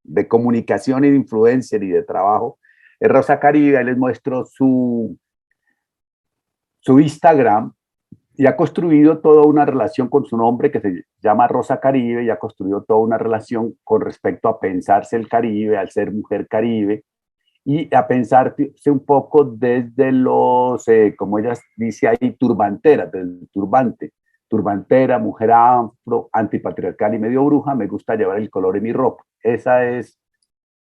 de comunicación y de influencer y de trabajo, es Rosa Caribe. Ahí les muestro su Instagram, y ha construido toda una relación con su nombre que se llama Rosa Caribe, y ha construido toda una relación con respecto a pensarse el Caribe, al ser mujer Caribe, y a pensarse un poco desde los, como ella dice ahí, turbanteras, desde el turbante. Turbantera, mujer afro, antipatriarcal y medio bruja, me gusta llevar el color en mi ropa. Esa es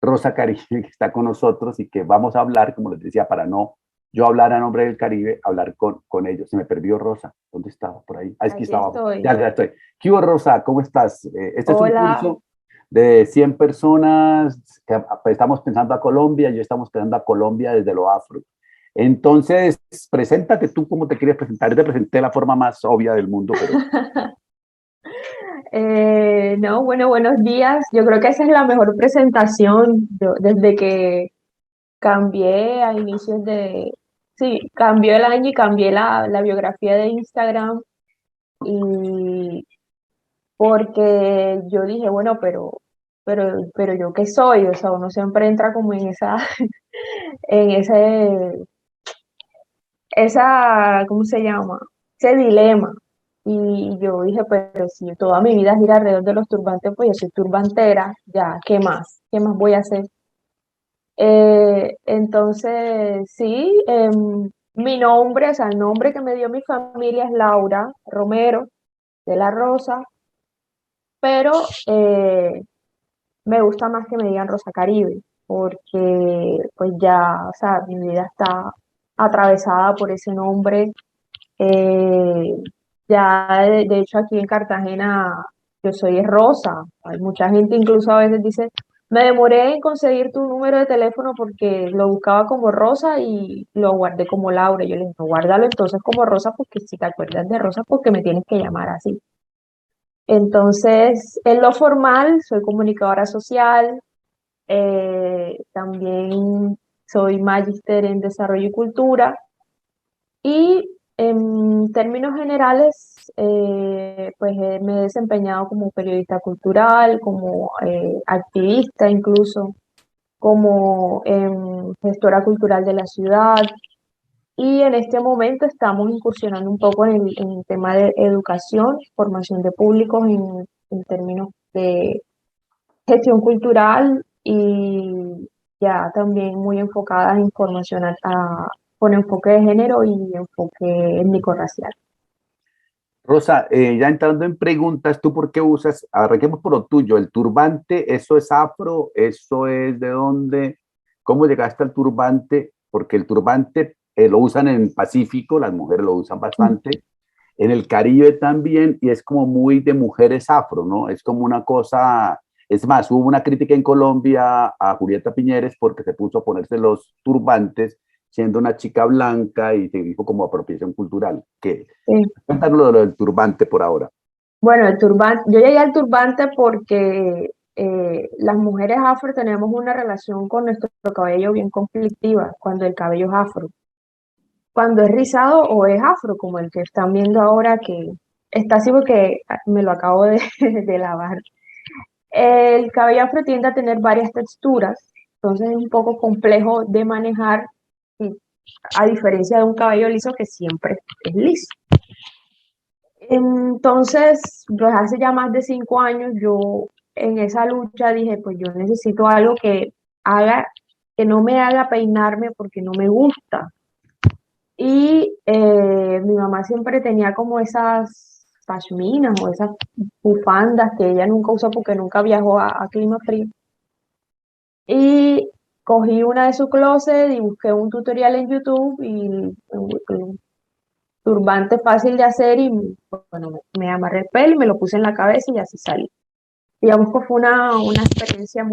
Rosa Caribe, que está con nosotros y que vamos a hablar, como les decía, para no yo hablar a nombre del Caribe, hablar con ellos. Se me perdió Rosa. ¿Dónde estaba? Por ahí. Ah, es que Aquí estaba abajo. estoy. Ya estoy. ¿Qué hubo, Rosa? ¿Cómo estás? Este es un Hola. curso de 100 personas que estamos pensando a Colombia, yo estamos pensando a Colombia desde lo afro. Entonces, preséntate tú como te quieres presentar. Yo te presenté de la forma más obvia del mundo, pero No, bueno, buenos días. Yo creo que esa es la mejor presentación. Desde que cambié a inicios de, sí, cambió el año y cambié la biografía de Instagram y porque yo dije, bueno, pero yo qué soy, o sea, uno siempre entra como en en ¿cómo se llama? Ese dilema. Y yo dije, pero si toda mi vida gira alrededor de los turbantes, pues yo soy turbantera, ya, ¿qué más? ¿Qué más voy a hacer? Entonces, sí, mi nombre, o sea, el nombre que me dio mi familia es Laura Romero de la Rosa, pero me gusta más que me digan Rosa Caribe, porque pues ya, o sea, mi vida está atravesada por ese nombre. Eh, ya de hecho aquí en Cartagena yo soy Rosa. Hay mucha gente incluso a veces dice, me demoré en conseguir tu número de teléfono porque lo buscaba como Rosa y lo guardé como Laura. Yo le dije, no, guárdalo entonces como Rosa porque si te acuerdas de Rosa porque me tienes que llamar así. Entonces, en lo formal, soy comunicadora social, también soy magíster en desarrollo y cultura y en términos generales, pues me he desempeñado como periodista cultural, como activista incluso, como gestora cultural de la ciudad. Y en este momento estamos incursionando un poco en el tema de educación, formación de públicos en términos de gestión cultural y ya también muy enfocadas en formación con enfoque de género y enfoque étnico-racial. Rosa, ya entrando en preguntas, ¿tú por qué usas? Arranquemos por lo tuyo, el turbante, ¿eso es afro? ¿Eso es de dónde? ¿Cómo llegaste al turbante? Porque el turbante lo usan en Pacífico, las mujeres lo usan bastante, en el Caribe también, y es como muy de mujeres afro, ¿no? Es como una cosa, es más, hubo una crítica en Colombia a Julieta Piñeres porque se puso a ponerse los turbantes siendo una chica blanca y se dijo como apropiación cultural. ¿Qué? Sí. Cuéntanos lo del turbante por ahora. Bueno, el turbante, yo llegué al turbante porque las mujeres afro tenemos una relación con nuestro cabello bien conflictiva cuando el cabello es afro. Cuando es rizado o es afro, como el que están viendo ahora que está así porque me lo acabo de, de lavar. El cabello afro tiende a tener varias texturas, entonces es un poco complejo de manejar, y a diferencia de un cabello liso que siempre es liso. Entonces, pues hace ya más de 5 años yo en esa lucha dije, pues yo necesito algo que haga, que no me haga peinarme porque no me gusta. Y mi mamá siempre tenía como esas pashminas o esas bufandas que ella nunca usó porque nunca viajó a clima frío. Y cogí una de su closet y busqué un tutorial en YouTube y un turbante fácil de hacer y bueno, me amarré el pelo y me lo puse en la cabeza y así salí. Digamos que fue una experiencia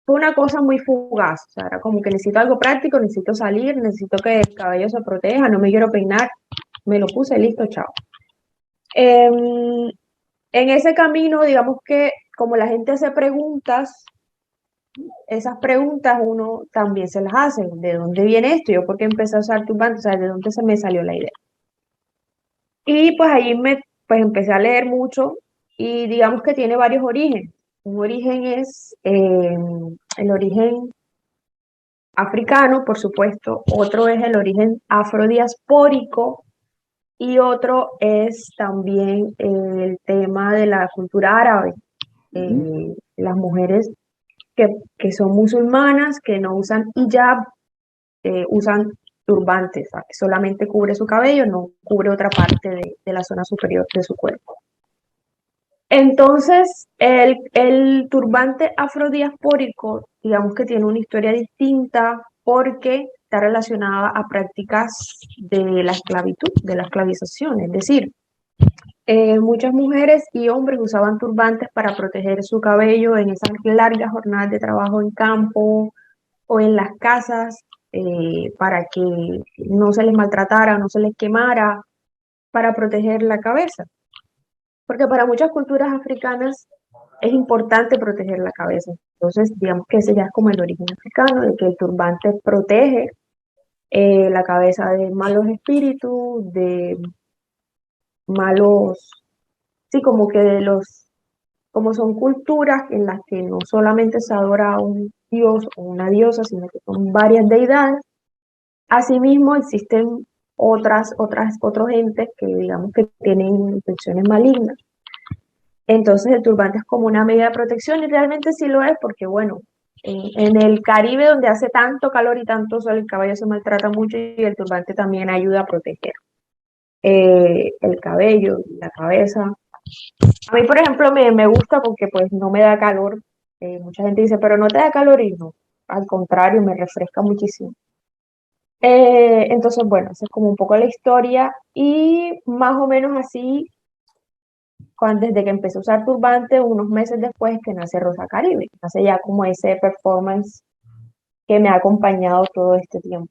fue una cosa muy fugaz, o sea, era como que necesito algo práctico, necesito salir, necesito que el cabello se proteja, no me quiero peinar, me lo puse, listo, chao. En ese camino, digamos que como la gente hace preguntas, esas preguntas uno también se las hace. ¿De dónde viene esto? Yo, ¿por qué empecé a usar turbante? O sea, ¿de dónde se me salió la idea? Y pues ahí pues empecé a leer mucho y digamos que tiene varios orígenes. Un origen es el origen africano, por supuesto, otro es el origen afrodiaspórico y otro es también el tema de la cultura árabe. Ujú. Las mujeres que son musulmanas, que no usan hijab, usan turbantes, o sea, que solamente cubre su cabello, no cubre otra parte de la zona superior de su cuerpo. Entonces, el turbante afrodiaspórico, digamos que tiene una historia distinta porque está relacionada a prácticas de la esclavitud, de la esclavización. Es decir, muchas mujeres y hombres usaban turbantes para proteger su cabello en esas largas jornadas de trabajo en campo o en las casas, para que no se les maltratara, no se les quemara, para proteger la cabeza. Porque para muchas culturas africanas es importante proteger la cabeza. Entonces, digamos que ese ya es como el origen africano, de que el turbante protege la cabeza de malos espíritus, de malos, sí, como que de los, como son culturas en las que no solamente se adora a un dios o una diosa, sino que son varias deidades. Asimismo, existen otros entes que digamos que tienen intenciones malignas. Entonces el turbante es como una medida de protección y realmente sí lo es porque, bueno, en el Caribe donde hace tanto calor y tanto sol, el caballo se maltrata mucho y el turbante también ayuda a proteger el cabello, la cabeza. A mí, por ejemplo, me gusta porque pues no me da calor. Mucha gente dice, pero no te da calor y no, al contrario, me refresca muchísimo. Entonces, bueno, esa es como un poco la historia y más o menos así desde que empecé a usar turbante, unos meses después que nace Rosa Caribe. Nace ya como ese performance que me ha acompañado todo este tiempo.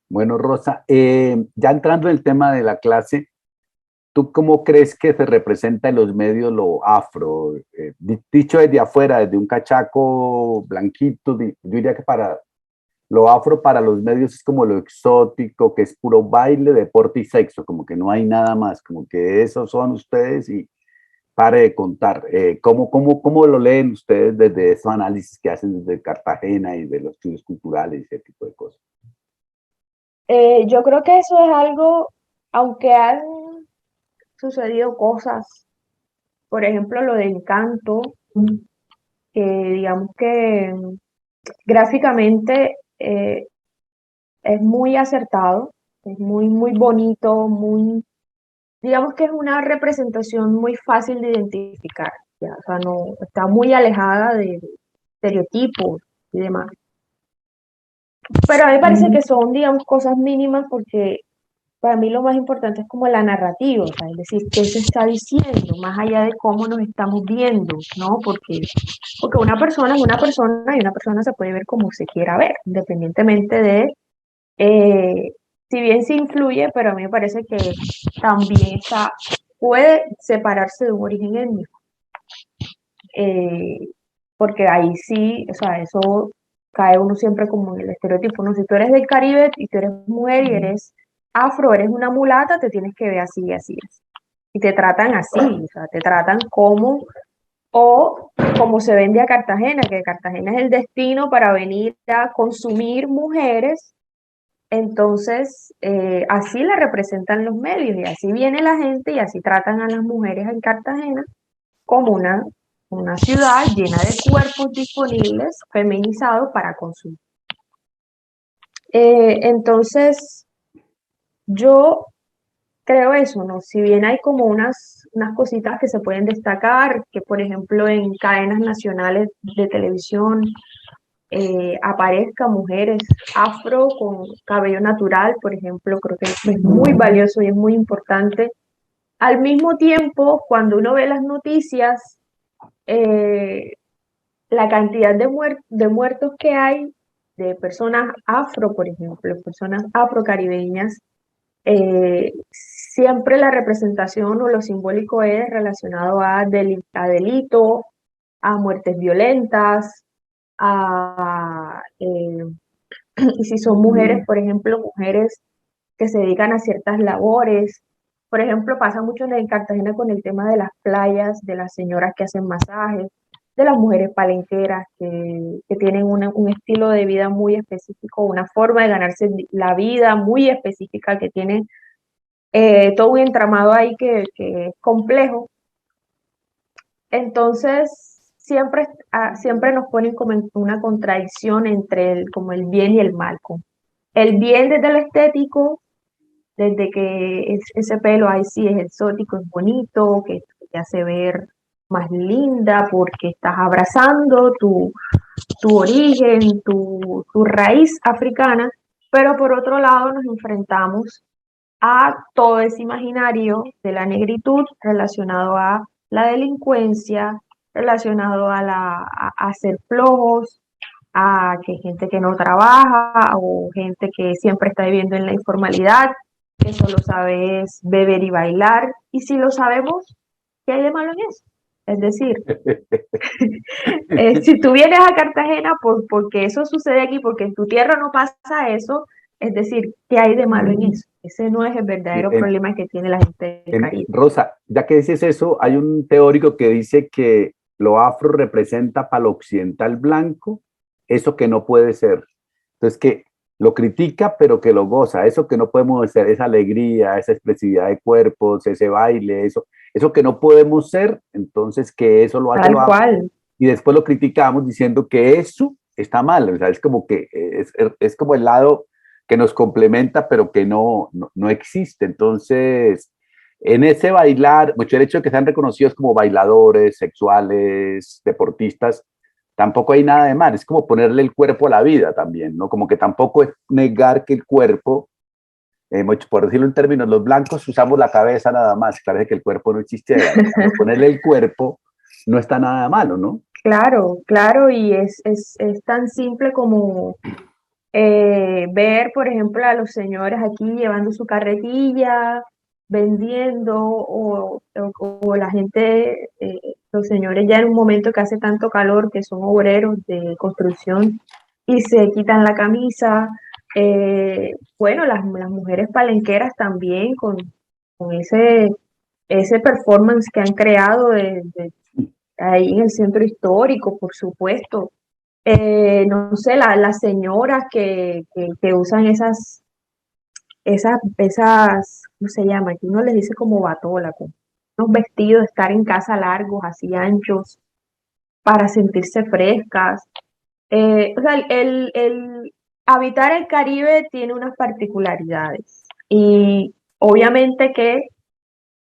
Bueno, Rosa, ya entrando en el tema de la clase, ¿tú cómo crees que se representa en los medios lo afro? Dicho desde afuera, desde un cachaco blanquito, yo diría que para lo afro para los medios es como lo exótico, que es puro baile, deporte y sexo, como que no hay nada más, como que esos son ustedes y pare de contar. ¿Cómo lo leen ustedes desde esos análisis que hacen desde Cartagena y de los estudios culturales y ese tipo de cosas? Yo creo que eso es algo, aunque han sucedido cosas, por ejemplo, lo de Encanto, que digamos que gráficamente es muy acertado, es muy, muy bonito, muy, digamos que es una representación muy fácil de identificar, ya, o sea, no, está muy alejada de estereotipos y demás. Pero a mí me parece que son, digamos, cosas mínimas porque para mí lo más importante es como la narrativa, o sea, es decir, qué se está diciendo, más allá de cómo nos estamos viendo, ¿no? Porque una persona es una persona y una persona se puede ver como se quiera ver, independientemente de, eh, si bien sí influye, pero a mí me parece que también puede separarse de un origen étnico, eh, porque ahí sí, o sea, eso cae uno siempre como en el estereotipo, ¿no? Si tú eres del Caribe y tú eres mujer y eres afro, eres una mulata, te tienes que ver así y así, así. Y te tratan así, o sea, te tratan como, o como se vende a Cartagena, que Cartagena es el destino para venir a consumir mujeres. Entonces, así la representan los medios y así viene la gente y así tratan a las mujeres en Cartagena como una ciudad llena de cuerpos disponibles, feminizados para consumir. Entonces, yo creo eso, ¿no? Si bien hay como unas cositas que se pueden destacar, que por ejemplo en cadenas nacionales de televisión aparezcan mujeres afro con cabello natural, por ejemplo, creo que es muy valioso y es muy importante. Al mismo tiempo, cuando uno ve las noticias, eh, la cantidad de muertos que hay de personas afro, por ejemplo, personas afrocaribeñas, siempre la representación o lo simbólico es relacionado a delito, a muertes violentas, y si son mujeres, por ejemplo, mujeres que se dedican a ciertas labores, Por ejemplo, pasa mucho en Cartagena con el tema de las playas, de las señoras que hacen masajes, de las mujeres palenqueras que tienen un estilo de vida muy específico, una forma de ganarse la vida muy específica, que tiene todo un entramado ahí que es complejo. Entonces, siempre nos ponen como en una contradicción entre como el bien y el mal. El bien desde lo estético, desde que ese pelo ahí sí es exótico, es bonito, que te hace ver más linda porque estás abrazando tu origen, tu raíz africana, pero por otro lado nos enfrentamos a todo ese imaginario de la negritud relacionado a la delincuencia, relacionado a ser flojos, a que gente que no trabaja o gente que siempre está viviendo en la informalidad, que solo sabe es beber y bailar. Y si lo sabemos, ¿qué hay de malo en eso? Es decir, si tú vienes a Cartagena porque eso sucede aquí, porque en tu tierra no pasa eso, es decir, ¿qué hay de malo en eso? Ese no es el verdadero problema que tiene la gente del Caribe. Rosa, ya que dices eso, hay un teórico que dice que lo afro representa para el occidental blanco eso que no puede ser. Entonces, que lo critica, pero que lo goza. Eso que no podemos ser, esa alegría, esa expresividad de cuerpos, ese baile, eso que no podemos ser, entonces que eso lo hace Tal lo afro. cual. Y después lo criticamos diciendo que eso está mal. O sea, es como que es como el lado que nos complementa, pero que no existe. Entonces, en ese bailar, mucho el hecho de que sean reconocidos como bailadores, sexuales, deportistas, tampoco hay nada de mal. Es como ponerle el cuerpo a la vida también, ¿no? Como que tampoco es negar que el cuerpo, por decirlo en términos, los blancos usamos la cabeza nada más, parece que el cuerpo no existiera. Ponerle el cuerpo no está nada malo, ¿no? Claro, claro, y es tan simple como ver, por ejemplo, a los señores aquí llevando su carretilla, vendiendo, o la gente, los señores ya en un momento que hace tanto calor, que son obreros de construcción y se quitan la camisa. Bueno, las mujeres palenqueras también con ese performance que han creado ahí en el centro histórico, por supuesto. No sé, las señoras que usan ¿cómo se llama? Aquí uno les dice como batola, con unos vestidos de estar en casa largos, así anchos, para sentirse frescas. O sea, el habitar el Caribe tiene unas particularidades y obviamente que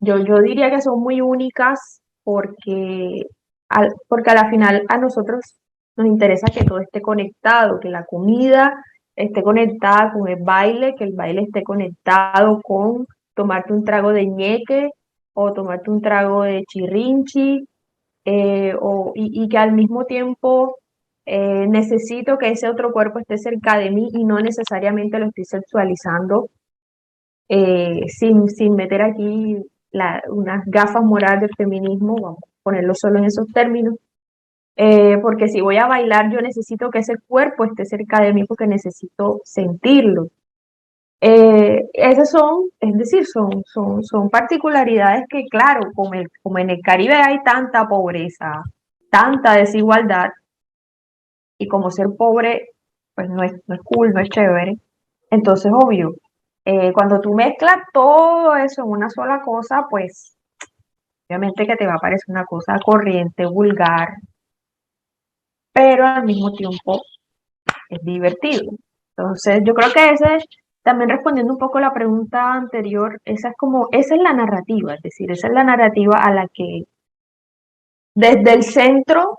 yo diría que son muy únicas porque a la final a nosotros nos interesa que todo esté conectado, que la comida esté conectada con el baile, que el baile esté conectado con tomarte un trago de ñeque o tomarte un trago de chirrinchi, y que al mismo tiempo necesito que ese otro cuerpo esté cerca de mí y no necesariamente lo estoy sexualizando, sin meter aquí unas gafas morales del feminismo, vamos a ponerlo solo en esos términos, porque si voy a bailar yo necesito que ese cuerpo esté cerca de mí porque necesito sentirlo. Esas es decir, son particularidades que, claro, como en el Caribe hay tanta pobreza, tanta desigualdad, y como ser pobre, pues no es cool, no es chévere. Entonces, obvio, cuando tú mezclas todo eso en una sola cosa, pues obviamente que te va a parecer una cosa corriente, vulgar, pero al mismo tiempo es divertido. Entonces, yo creo que también respondiendo un poco a la pregunta anterior, esa es la narrativa, es decir, esa es la narrativa a la que desde el centro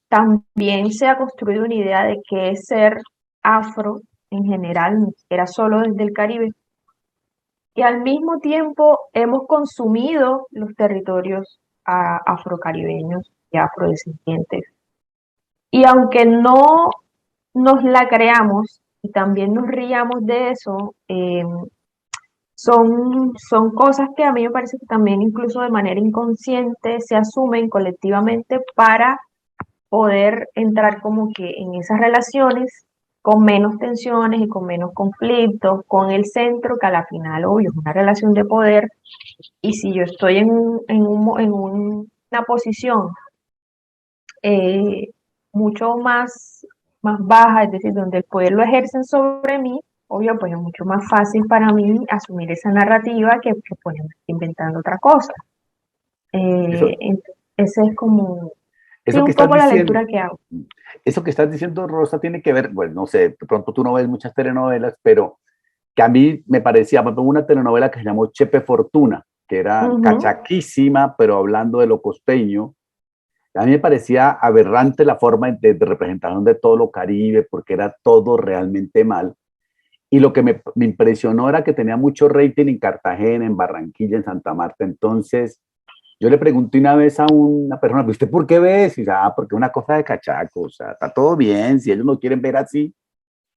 también se ha construido una idea de qué es ser afro en general, ni siquiera solo desde el Caribe. Y al mismo tiempo hemos consumido los territorios afrocaribeños y afrodescendientes. Y aunque no nos la creamos y también nos riamos de eso, son cosas que a mí me parece que también incluso de manera inconsciente se asumen colectivamente para poder entrar como que en esas relaciones con menos tensiones y con menos conflictos, con el centro, que a la final, obvio, es una relación de poder, y si yo estoy una posición eh, mucho más baja, es decir, donde el poder lo ejercen sobre mí, obvio, pues es mucho más fácil para mí asumir esa narrativa que ponerme inventando otra cosa. Eso, Ese es como, sí, eso que un estás poco la diciendo, lectura que hago. eso que estás diciendo, Rosa, tiene que ver, bueno, no sé, de pronto tú no ves muchas telenovelas, pero que a mí me parecía, por ejemplo, una telenovela que se llamó Chepe Fortuna, que era Ujú. cachaquísima, pero hablando de lo costeño. A mí me parecía aberrante la forma de representación de todo lo Caribe, porque era todo realmente mal. Y lo que me impresionó era que tenía mucho rating en Cartagena, en Barranquilla, en Santa Marta. Entonces, yo le pregunté una vez a una persona, ¿usted por qué ve eso? Y dice, porque es una cosa de cachaco, o sea, está todo bien, si ellos no quieren ver así,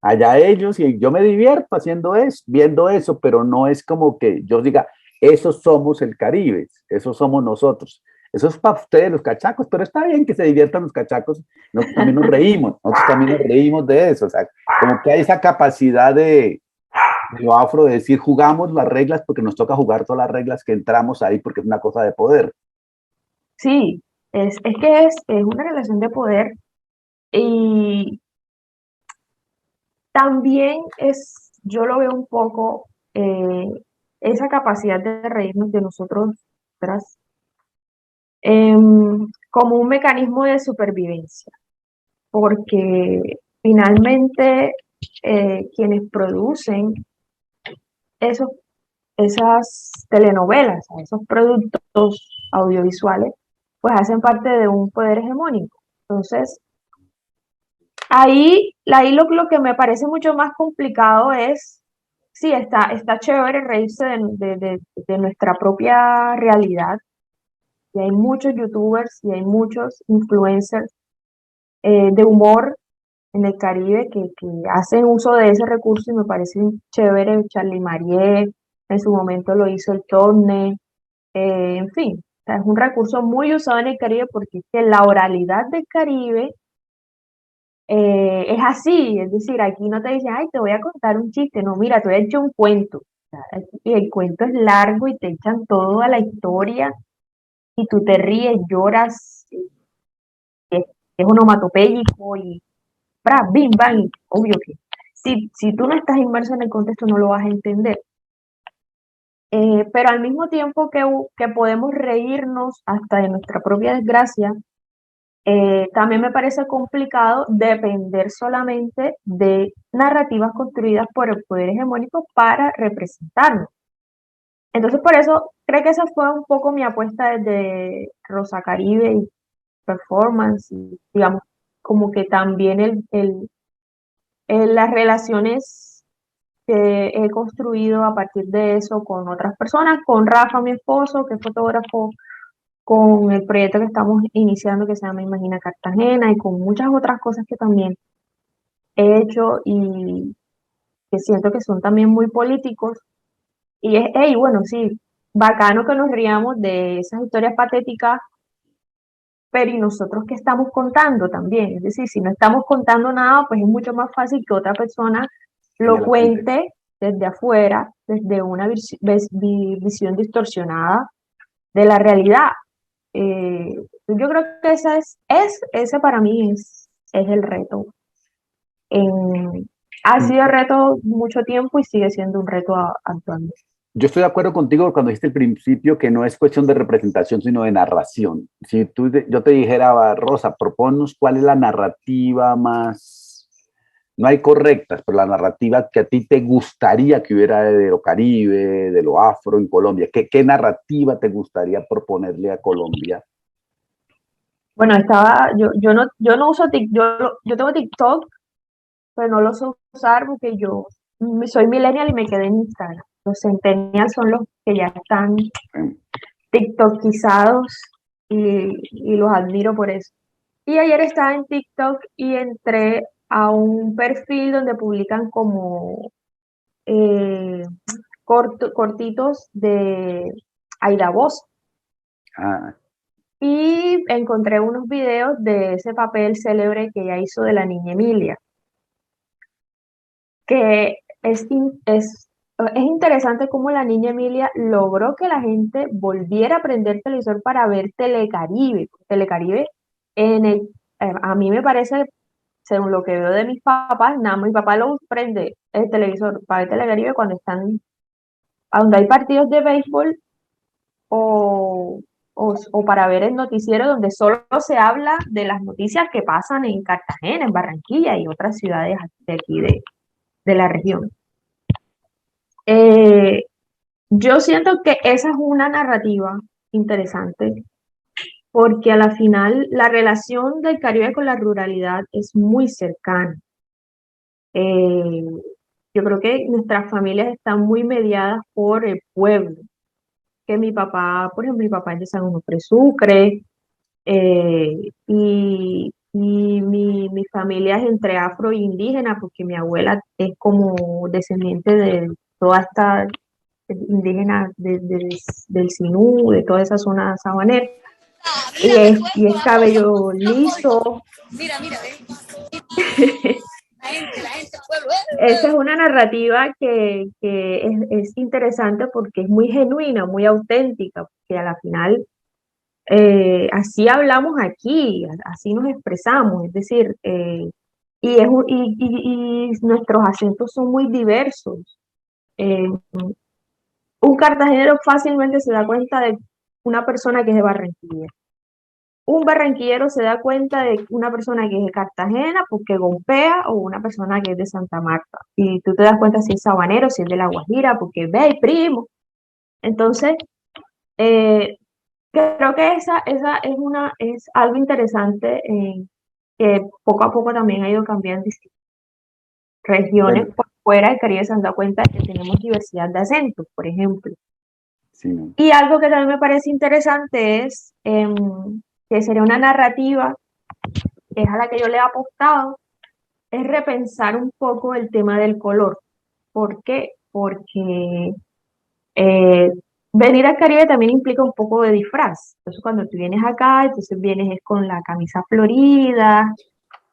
allá ellos, y yo me divierto haciendo eso, viendo eso, pero no es como que yo diga, esos somos el Caribe, esos somos nosotros. Eso es para ustedes los cachacos, pero está bien que se diviertan los cachacos, nosotros también nos reímos, nosotros también nos reímos de eso, o sea, como que hay esa capacidad de lo afro de decir, jugamos las reglas porque nos toca jugar todas las reglas que entramos ahí porque es una cosa de poder. Sí, es que es una relación de poder y también yo lo veo un poco, eh, esa capacidad de reírnos de nosotros otras, como un mecanismo de supervivencia, porque finalmente quienes producen esos, esas telenovelas, esos productos audiovisuales, pues hacen parte de un poder hegemónico. Entonces, ahí lo que me parece mucho más complicado es, sí, está chévere reírse de nuestra propia realidad, y hay muchos youtubers y hay muchos influencers de humor en el Caribe que hacen uso de ese recurso y me parece chévere. Charlie Marié, en su momento lo hizo el Torne, en fin, o sea, es un recurso muy usado en el Caribe porque es que la oralidad del Caribe es así, es decir, aquí no te dicen, ay, te voy a contar un chiste, no, mira, te voy a echar un cuento. O sea, y el cuento es largo y te echan toda la historia y tú te ríes, lloras, es, es onomatopéyico y bim, bam, obvio que si tú no estás inmerso en el contexto no lo vas a entender. Pero al mismo tiempo que podemos reírnos hasta de nuestra propia desgracia, también me parece complicado depender solamente de narrativas construidas por el poder hegemónico para representarnos. Entonces, por eso creo que esa fue un poco mi apuesta desde Rosa Caribe y performance, y digamos, como que también las relaciones que he construido a partir de eso con otras personas, con Rafa, mi esposo, que es fotógrafo, con el proyecto que estamos iniciando que se llama Imagina Cartagena y con muchas otras cosas que también he hecho y que siento que son también muy políticos. Y es, hey, bueno, sí, bacano que nos riamos de esas historias patéticas, pero ¿y nosotros qué estamos contando también? Es decir, si no estamos contando nada, pues es mucho más fácil que otra persona Ella lo lo cuente. cuente desde afuera, desde una visión distorsionada de la realidad. Yo creo que ese para mí es el reto. Ha sido reto mucho tiempo y sigue siendo un reto actualmente. Yo estoy de acuerdo contigo cuando dijiste al principio que no es cuestión de representación, sino de narración. Si yo te dijera, Rosa, proponnos cuál es la narrativa más, no hay correctas, pero la narrativa que a ti te gustaría que hubiera de lo Caribe, de lo afro en Colombia. ¿Qué narrativa te gustaría proponerle a Colombia? Bueno, yo no uso yo tengo TikTok, pero no lo sé usar porque yo soy millennial y me quedé en Instagram. Los centennials son los que ya están TikTokizados y los admiro por eso. Y ayer estaba en TikTok y entré a un perfil donde publican como eh, cortitos de Aida Voz. Ah, Y encontré unos videos de ese papel célebre que ella hizo de la niña Emilia. que es interesante cómo la niña Emilia logró que la gente volviera a prender televisor para ver Telecaribe. Telecaribe, a mí me parece, según lo que veo de mis papás, nada, mi papá lo prende el televisor para ver Telecaribe cuando están, a donde hay partidos de béisbol o, o para ver el noticiero donde solo se habla de las noticias que pasan en Cartagena, en Barranquilla y otras ciudades de aquí de la región. Eh, yo siento que esa es una narrativa interesante porque a la final la relación del Caribe con la ruralidad es muy cercana. Eh, yo creo que nuestras familias están muy mediadas por el pueblo, que mi papá, por ejemplo, mi papá es de San Onofre Sucre, y mi familia es entre afro e indígena, porque mi abuela es como descendiente de toda esta indígena del Sinú, de toda esa zona sabanera, y es cabello liso. Mira, mira, la gente, el pueblo. Esa es una narrativa que es interesante porque es muy genuina, muy auténtica, porque a la final así hablamos aquí, así nos expresamos, es decir, y nuestros acentos son muy diversos. Eh, un cartagenero fácilmente se da cuenta de una persona que es de Barranquilla. Un barranquillero se da cuenta de una persona que es de Cartagena porque golpea o una persona que es de Santa Marta. Y tú te das cuenta si es sabanero, si es de La Guajira, porque ve, primo. Entonces, eh, creo que esa es algo interesante que poco a poco también ha ido cambiando en distintas regiones Bueno, por fuera del Caribe se han dado cuenta de que tenemos diversidad de acentos, por ejemplo. sí, no. Y algo que también me parece interesante es que sería una narrativa, que es a la que yo le he apostado, es repensar un poco el tema del color. ¿Por qué? Porque eh, venir al Caribe también implica un poco de disfraz. Entonces, cuando tú vienes acá, entonces vienes es con la camisa florida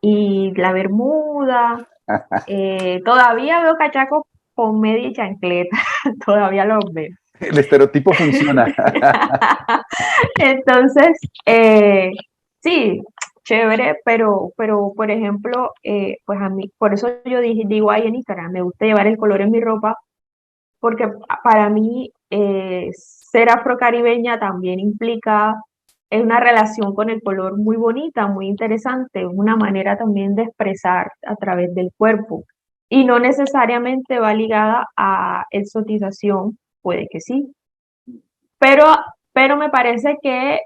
y la bermuda. Todavía veo cachacos con media y chancleta, todavía los veo. El estereotipo funciona. Entonces, sí, chévere, pero por ejemplo, pues a mí, por eso yo digo ahí en Instagram, me gusta llevar el color en mi ropa, porque para mí ser afrocaribeña también implica es una relación con el color muy bonita, muy interesante, una manera también de expresar a través del cuerpo. Y no necesariamente va ligada a exotización, puede que sí, pero, pero me parece que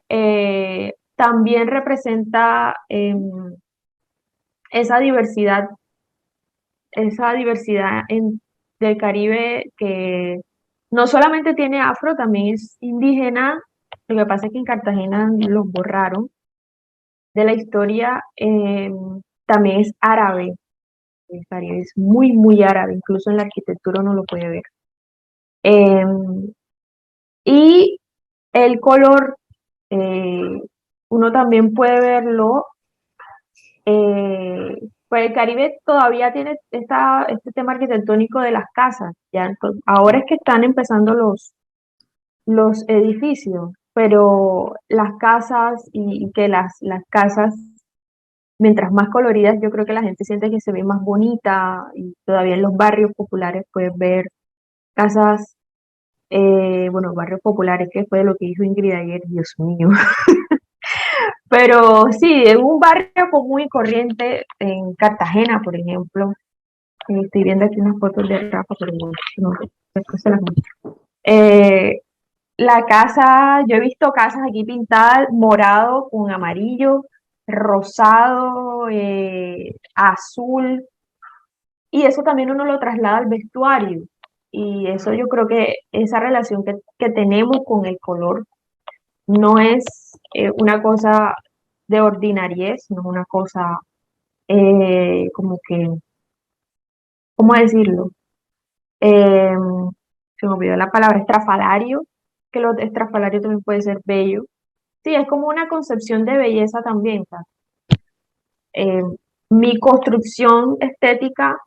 también representa esa diversidad, del Caribe que no solamente tiene afro, también es indígena. Lo que pasa es que en Cartagena los borraron de la historia. También es árabe. El Caribe es muy, muy árabe, incluso en la arquitectura uno lo puede ver. Y el color, eh, uno también puede verlo, pues el Caribe todavía tiene este tema arquitectónico de las casas, ya ahora es que están empezando los edificios, pero las casas y que las casas, mientras más coloridas, yo creo que la gente siente que se ve más bonita y todavía en los barrios populares puedes ver casas, bueno, barrios populares, que fue lo que dijo Ingrid ayer, Dios mío. Pero sí, en un barrio común y corriente en Cartagena, por ejemplo, estoy viendo aquí unas fotos de Rafa, pero bueno, no, después se las muestro. La casa, yo he visto casas aquí pintadas morado con amarillo, rosado, azul, y eso también uno lo traslada al vestuario. Y eso yo creo que esa relación que tenemos con el color no es una cosa de ordinariez, no es una cosa como que, ¿cómo decirlo? Eh, Se me olvidó la palabra estrafalario, que lo estrafalario también puede ser bello. Sí, es como una concepción de belleza también. ¿Sabes? Eh, Mi construcción estética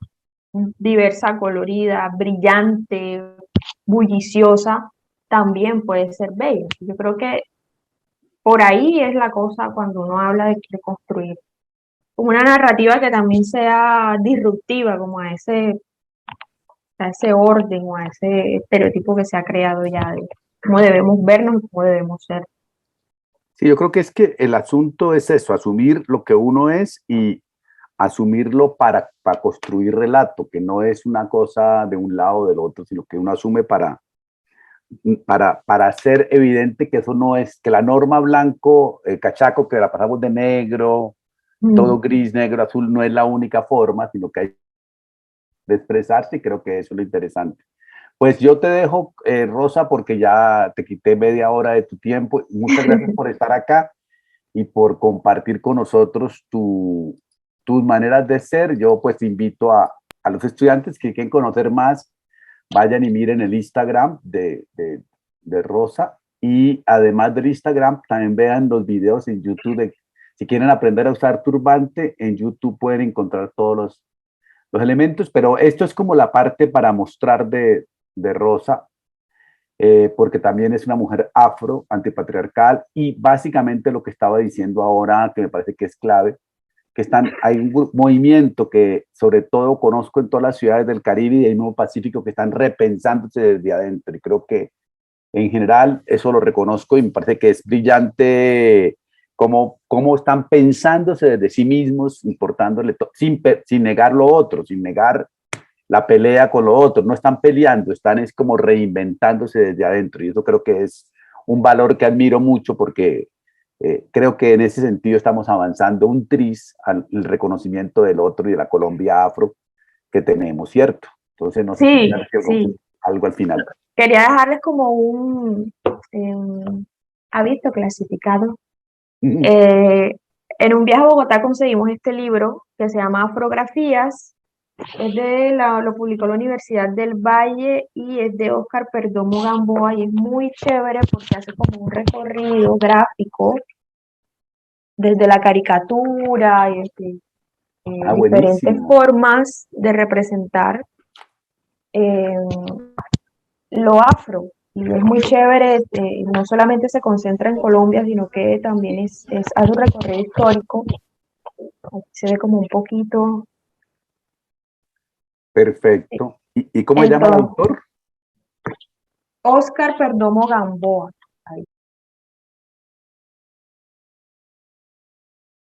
diversa, colorida, brillante, bulliciosa, también puede ser bella. Yo creo que por ahí es la cosa cuando uno habla de construir como una narrativa que también sea disruptiva, como a ese orden o a ese estereotipo que se ha creado ya de cómo debemos vernos y cómo debemos ser. Sí, yo creo que es que el asunto es eso, asumir lo que uno es y asumirlo para construir relato, que no es una cosa de un lado o del otro, sino que uno asume para hacer evidente que eso no es, que la norma blanco, cachaco, que la pasamos de negro, Mm. todo gris, negro, azul, no es la única forma, sino que hay de expresarse y creo que eso es lo interesante. Pues yo te dejo, Rosa, porque ya te quité media hora de tu tiempo. Muchas gracias por estar acá y por compartir con nosotros tus maneras de ser. Yo pues invito a los estudiantes que quieren conocer más, vayan y miren el Instagram de Rosa y además del Instagram también vean los videos en YouTube. Si quieren aprender a usar turbante, en YouTube pueden encontrar todos los elementos, pero esto es como la parte para mostrar de Rosa, porque también es una mujer afro, antipatriarcal, y básicamente lo que estaba diciendo ahora, que me parece que es clave, que hay un movimiento que sobre todo conozco en todas las ciudades del Caribe y del mismo Pacífico que están repensándose desde adentro, y creo que en general eso lo reconozco y me parece que es brillante cómo están pensándose desde sí mismos, importándole sin negar lo otro, sin negar la pelea con lo otro, no están peleando, están es como reinventándose desde adentro y eso creo que es un valor que admiro mucho porque creo que en ese sentido estamos avanzando un tris al reconocimiento del otro y de la Colombia afro que tenemos, ¿cierto? Entonces no sé si Sí, quieres decir sí. algo al final. Quería dejarles como un aviso clasificado. Eh, en un viaje a Bogotá conseguimos este libro que se llama Afrografías. Lo publicó la Universidad del Valle y es de Óscar Perdomo Gamboa y es muy chévere porque hace como un recorrido gráfico desde la caricatura y desde Ah, diferentes buenísimo. formas de representar eh, lo afro. Y es muy chévere, no solamente se concentra en Colombia, sino que también hace un recorrido histórico. Se ve como un poquito Perfecto. ¿Y cómo se en llama el todo. autor? Óscar Perdomo Gamboa.